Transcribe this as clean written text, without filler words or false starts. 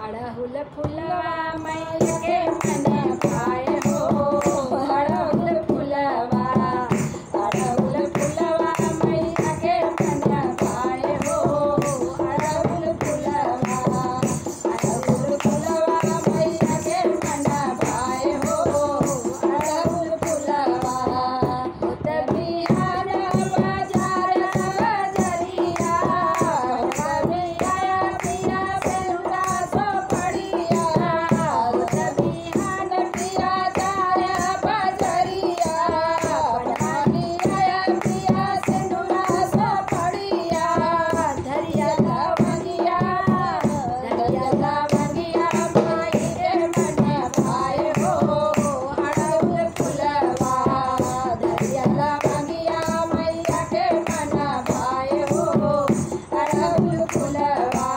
अड़हुल फुलवा मैया के मन भाए हो। अड़हुल फुलवा मैया के मन भाए हो। अड़हुल फुलवा मैया के मन भाए हो। अड़हुल फुलवा होत बिहार बाजार बजरिया कभी आया पिया बेलुरा सो पड़िया। होत बिहार पिया जाया बजरिया पठानी आया पिया बेलुरा सो पड़िया। धरिया लवंगिया माई के मन भाए हो। अड़हुल फुलवा धरिया लवंगिया मैया के मन भाए हो। अड़हुल फुलवा